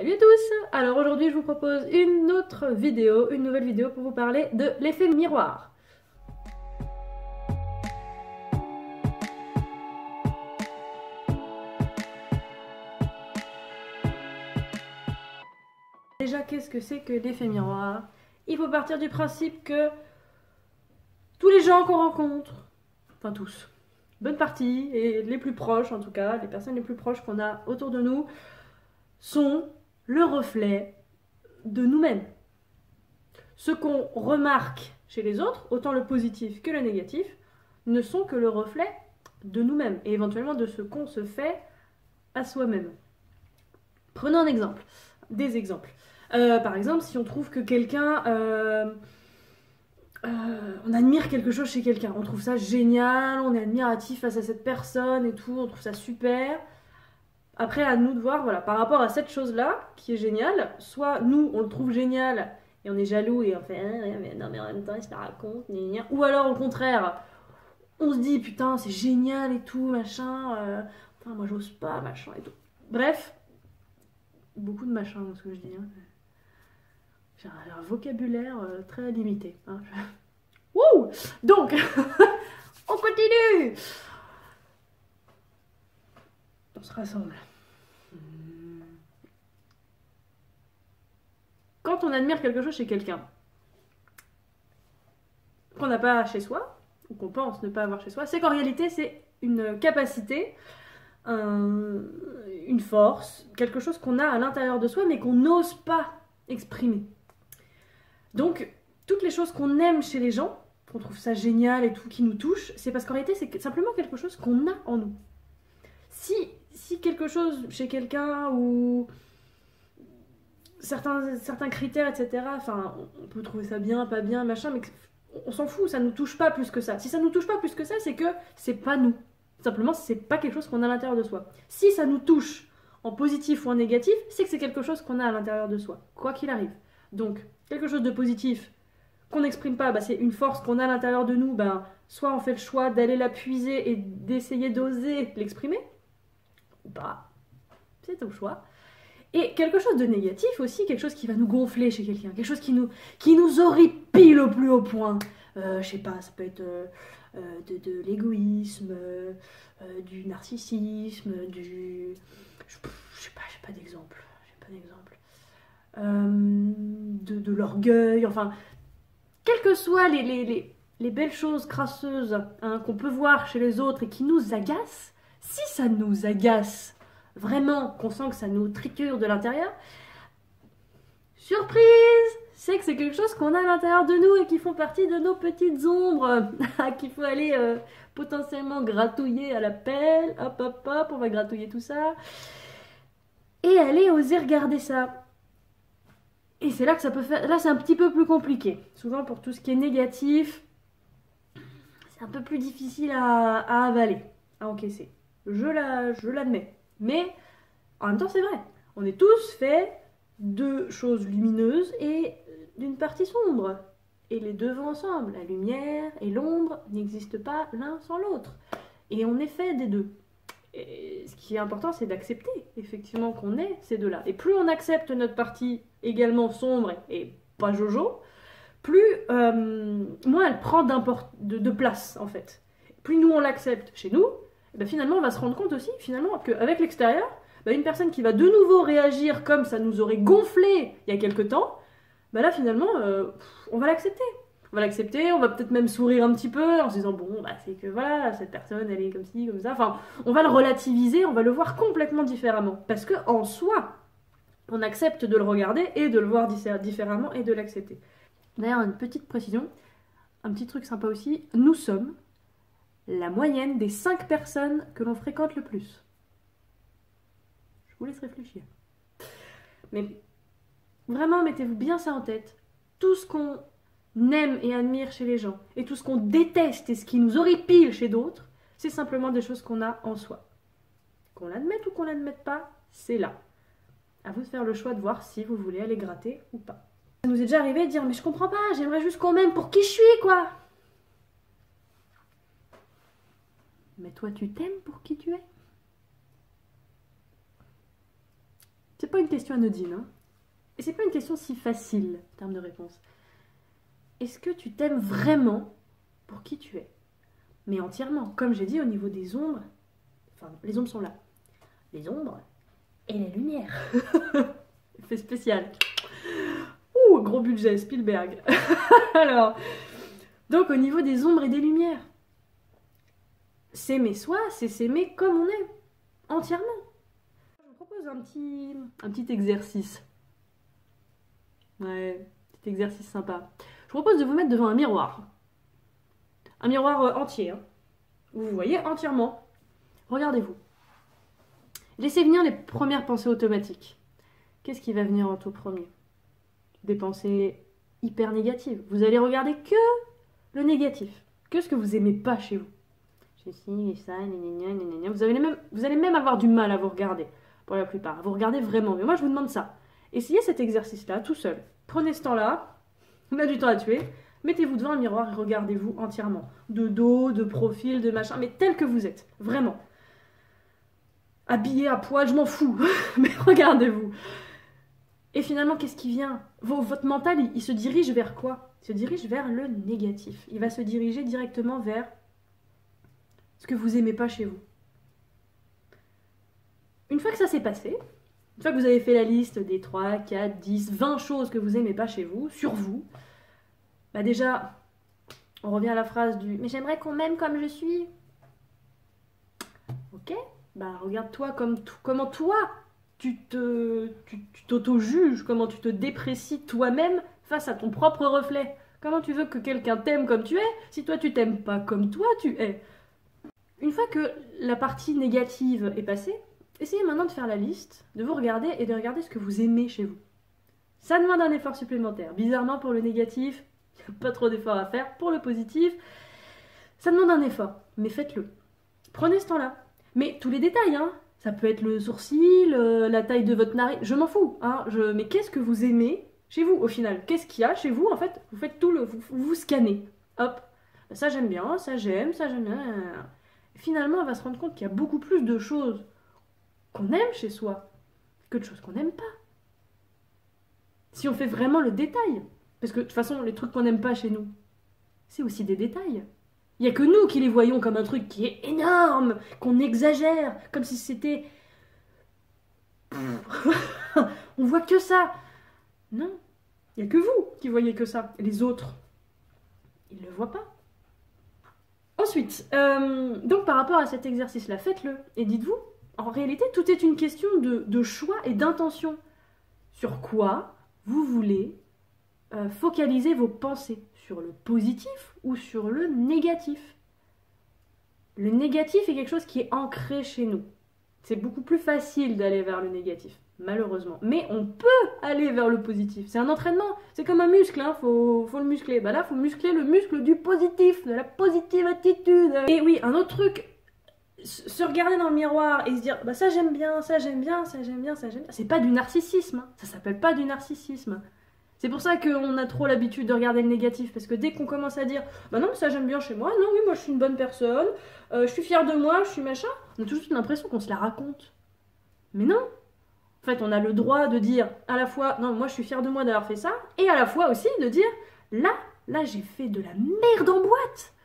Salut à tous! Alors aujourd'hui je vous propose une nouvelle vidéo pour vous parler de l'effet miroir. Déjà, qu'est-ce que c'est que l'effet miroir? Il faut partir du principe que tous les gens qu'on rencontre, enfin tous, bonne partie, et les plus proches en tout cas, les personnes les plus proches qu'on a autour de nous, sont le reflet de nous-mêmes. Ce qu'on remarque chez les autres, autant le positif que le négatif, ne sont que le reflet de nous-mêmes et éventuellement de ce qu'on se fait à soi-même. Prenons un exemple, des exemples. Par exemple, si on trouve que quelqu'un... on admire quelque chose chez quelqu'un, on trouve ça génial, on est admiratif face à cette personne et tout, on trouve ça super. Après, à nous de voir, voilà, par rapport à cette chose-là, qui est géniale, soit nous, on le trouve génial et on est jaloux et on fait mais non, mais en même temps, il se la raconte, ou alors au contraire, on se dit putain, c'est génial et tout, machin, putain, moi j'ose pas, machin et tout. Bref, beaucoup de machin dans ce que je dis. Hein. J'ai un vocabulaire très limité. Hein. Wouh! Donc, on continue! On se rassemble. Quand on admire quelque chose chez quelqu'un, qu'on n'a pas chez soi, ou qu'on pense ne pas avoir chez soi, c'est qu'en réalité c'est une capacité, une force, quelque chose qu'on a à l'intérieur de soi mais qu'on n'ose pas exprimer. Donc, toutes les choses qu'on aime chez les gens, qu'on trouve ça génial et tout, qui nous touche, c'est parce qu'en réalité c'est simplement quelque chose qu'on a en nous. Si quelque chose chez quelqu'un ou certains critères, etc., enfin, on peut trouver ça bien, pas bien, machin, mais on s'en fout, ça nous touche pas plus que ça. Si ça nous touche pas plus que ça, c'est que c'est pas nous. Simplement, c'est pas quelque chose qu'on a à l'intérieur de soi. Si ça nous touche en positif ou en négatif, c'est que c'est quelque chose qu'on a à l'intérieur de soi, quoi qu'il arrive. Donc, quelque chose de positif qu'on n'exprime pas, bah, c'est une force qu'on a à l'intérieur de nous, bah, soit on fait le choix d'aller la puiser et d'essayer d'oser l'exprimer, ou pas, c'est au choix. Et quelque chose de négatif aussi, quelque chose qui va nous gonfler chez quelqu'un, quelque chose qui nous horripile au plus haut point. Je sais pas, ça peut être de l'égoïsme, du narcissisme, du... Je sais pas, j'ai pas d'exemple. De l'orgueil, enfin, quelles que soient les belles choses crasseuses hein, qu'on peut voir chez les autres et qui nous agacent, si ça nous agace, vraiment, qu'on sent que ça nous triture de l'intérieur, surprise, c'est que c'est quelque chose qu'on a à l'intérieur de nous et qui font partie de nos petites ombres qu'il faut aller potentiellement gratouiller à la pelle, hop hop hop, on va gratouiller tout ça, et aller oser regarder ça. Et c'est là que ça peut faire, là c'est un petit peu plus compliqué. Souvent pour tout ce qui est négatif, c'est un peu plus difficile à avaler, à encaisser. Je l'admets. Mais en même temps, c'est vrai. On est tous faits de choses lumineuses et d'une partie sombre. Et les deux vont ensemble. La lumière et l'ombre n'existent pas l'un sans l'autre. Et on est fait des deux. Et ce qui est important, c'est d'accepter effectivement qu'on est ces deux-là. Et plus on accepte notre partie également sombre et pas jojo, plus moins elle prend de place en fait. Plus nous on l'accepte chez nous, et ben finalement on va se rendre compte aussi finalement qu'avec l'extérieur, ben une personne qui va de nouveau réagir comme ça nous aurait gonflé il y a quelque temps, ben là finalement on va l'accepter. On va l'accepter, on va peut-être même sourire un petit peu en se disant bon bah c'est que voilà cette personne elle est comme ci comme ça, enfin on va le relativiser, on va le voir complètement différemment parce que en soi on accepte de le regarder et de le voir différemment et de l'accepter. D'ailleurs une petite précision, un petit truc sympa aussi, nous sommes la moyenne des 5 personnes que l'on fréquente le plus. Je vous laisse réfléchir. Mais vraiment, mettez-vous bien ça en tête. Tout ce qu'on aime et admire chez les gens, et tout ce qu'on déteste et ce qui nous horripile chez d'autres, c'est simplement des choses qu'on a en soi. Qu'on l'admette ou qu'on l'admette pas, c'est là. À vous de faire le choix de voir si vous voulez aller gratter ou pas. Ça nous est déjà arrivé de dire mais je comprends pas, j'aimerais juste qu'on m'aime pour qui je suis quoi. Mais toi, tu t'aimes pour qui tu es? C'est pas une question anodine, hein. Et c'est pas une question si facile, en termes de réponse. Est-ce que tu t'aimes vraiment pour qui tu es? Mais entièrement. Comme j'ai dit, au niveau des ombres, enfin, les ombres sont là. Les ombres et les lumières. Effet spécial. Ouh, gros budget, Spielberg. Alors, donc au niveau des ombres et des lumières, s'aimer soi, c'est s'aimer comme on est, entièrement. Je vous propose un petit exercice. Ouais, petit exercice sympa. Je vous propose de vous mettre devant un miroir. Un miroir entier, hein. Vous vous voyez entièrement. Regardez-vous. Laissez venir les premières pensées automatiques. Qu'est-ce qui va venir en tout premier? Des pensées hyper négatives. Vous allez regarder que le négatif. Que ce que vous aimez pas chez vous. Ceci, ça, gna. Vous allez même avoir du mal à vous regarder, pour la plupart. À vous regarder vraiment. Mais moi, je vous demande ça. Essayez cet exercice-là, tout seul. Prenez ce temps-là. On a du temps à tuer. Mettez-vous devant un miroir et regardez-vous entièrement. De dos, de profil, de machin, mais tel que vous êtes. Vraiment. Habillé à poil, je m'en fous. Mais regardez-vous. Et finalement, qu'est-ce qui vient? Votre mental, il se dirige vers quoi? Il se dirige vers le négatif. Il va se diriger directement vers ce que vous aimez pas chez vous. Une fois que ça s'est passé, une fois que vous avez fait la liste des 3, 4, 10, 20 choses que vous aimez pas chez vous, sur vous, bah déjà, on revient à la phrase du « mais j'aimerais qu'on m'aime comme je suis ». Ok, bah regarde-toi comment toi, tu t'auto-juges, comment tu te déprécies toi-même face à ton propre reflet. Comment tu veux que quelqu'un t'aime comme tu es si toi tu t'aimes pas comme toi tu es? Une fois que la partie négative est passée, essayez maintenant de faire la liste, de vous regarder et de regarder ce que vous aimez chez vous. Ça demande un effort supplémentaire. Bizarrement, pour le négatif, il n'y a pas trop d'efforts à faire. Pour le positif, ça demande un effort, mais faites-le. Prenez ce temps-là. Mais tous les détails, hein. Ça peut être le sourcil, la taille de votre narine, je m'en fous. Hein. Mais qu'est-ce que vous aimez chez vous, au final? Qu'est-ce qu'il y a chez vous? En fait, vous faites tout vous scannez. Hop, ça j'aime bien, ça j'aime bien. Finalement, on va se rendre compte qu'il y a beaucoup plus de choses qu'on aime chez soi que de choses qu'on n'aime pas. Si on fait vraiment le détail. Parce que de toute façon, les trucs qu'on n'aime pas chez nous, c'est aussi des détails. Il n'y a que nous qui les voyons comme un truc qui est énorme, qu'on exagère, comme si c'était... On voit que ça. Non, il n'y a que vous qui voyez que ça. Et les autres, ils ne le voient pas. Ensuite, donc par rapport à cet exercice-là, faites-le. Et dites-vous, en réalité, tout est une question de choix et d'intention. Sur quoi vous voulez focaliser vos pensées? Sur le positif ou sur le négatif? Le négatif est quelque chose qui est ancré chez nous. C'est beaucoup plus facile d'aller vers le négatif, malheureusement. Mais on peut aller vers le positif. C'est un entraînement. C'est comme un muscle, hein. Faut le muscler. Bah là, faut muscler le muscle du positif, de la positive attitude. Et oui, un autre truc, se regarder dans le miroir et se dire bah ça j'aime bien, ça j'aime bien, ça j'aime bien, ça j'aime bien. C'est pas du narcissisme. Hein. Ça s'appelle pas du narcissisme. C'est pour ça qu'on a trop l'habitude de regarder le négatif, parce que dès qu'on commence à dire « Bah non, ça j'aime bien chez moi, non, oui, moi je suis une bonne personne, je suis fière de moi, je suis machin », on a tout de suite l'impression qu'on se la raconte. Mais non. En fait, on a le droit de dire à la fois « Non, moi je suis fière de moi d'avoir fait ça », et à la fois aussi de dire « Là j'ai fait de la merde en boîte !»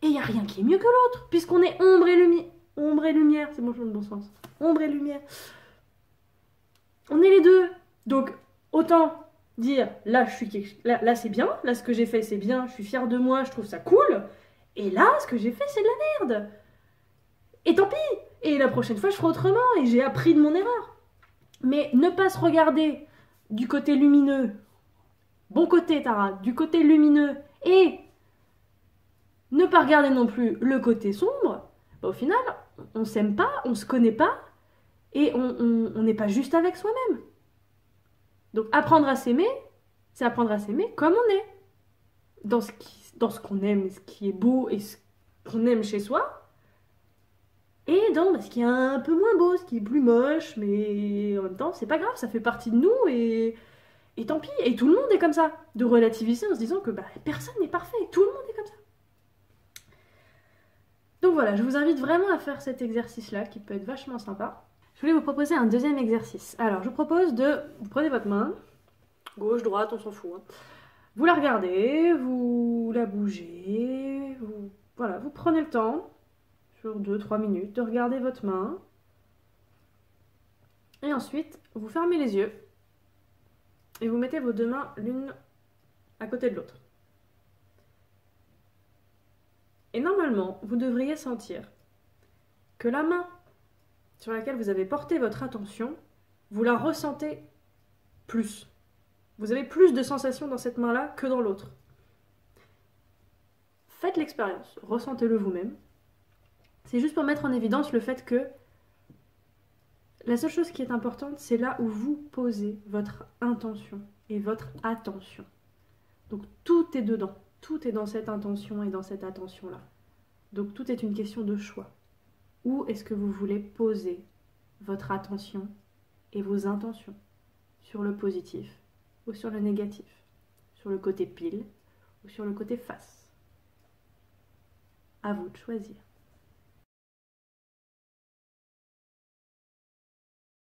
Et il n'y a rien qui est mieux que l'autre, puisqu'on est ombre et lumière. Ombre et lumière, c'est bon, je vais dans le bon sens. Ombre et lumière. On est les deux. Donc, autant dire, là c'est bien, là ce que j'ai fait c'est bien, je suis fière de moi, je trouve ça cool, et là ce que j'ai fait c'est de la merde. Et tant pis, et la prochaine fois je ferai autrement, et j'ai appris de mon erreur. Mais ne pas se regarder du côté lumineux, bon côté Tara, du côté lumineux, et ne pas regarder non plus le côté sombre, bah, au final on s'aime pas, on se connaît pas, et on n'est pas juste avec soi-même. Donc apprendre à s'aimer, c'est apprendre à s'aimer comme on est. Dans ce qu'on aime, ce qui est beau et ce qu'on aime chez soi. Et dans ce qui est un peu moins beau, ce qui est plus moche, mais en même temps, c'est pas grave, ça fait partie de nous et tant pis. Et tout le monde est comme ça. De relativiser en se disant que personne n'est parfait, tout le monde est comme ça. Donc voilà, je vous invite vraiment à faire cet exercice-là qui peut être vachement sympa. Je voulais vous proposer un deuxième exercice. Alors, je vous propose de... Vous prenez votre main, gauche, droite, on s'en fout. Hein. Vous la regardez, vous la bougez, voilà, vous prenez le temps, sur 2-3 minutes, de regarder votre main. Et ensuite, vous fermez les yeux et vous mettez vos deux mains l'une à côté de l'autre. Et normalement, vous devriez sentir que la main sur laquelle vous avez porté votre attention, vous la ressentez plus. Vous avez plus de sensations dans cette main-là que dans l'autre. Faites l'expérience, ressentez-le vous-même. C'est juste pour mettre en évidence le fait que la seule chose qui est importante, c'est là où vous posez votre intention et votre attention. Donc tout est dedans, tout est dans cette intention et dans cette attention-là. Donc tout est une question de choix. Où est-ce que vous voulez poser votre attention et vos intentions? Sur le positif ou sur le négatif? Sur le côté pile ou sur le côté face? À vous de choisir.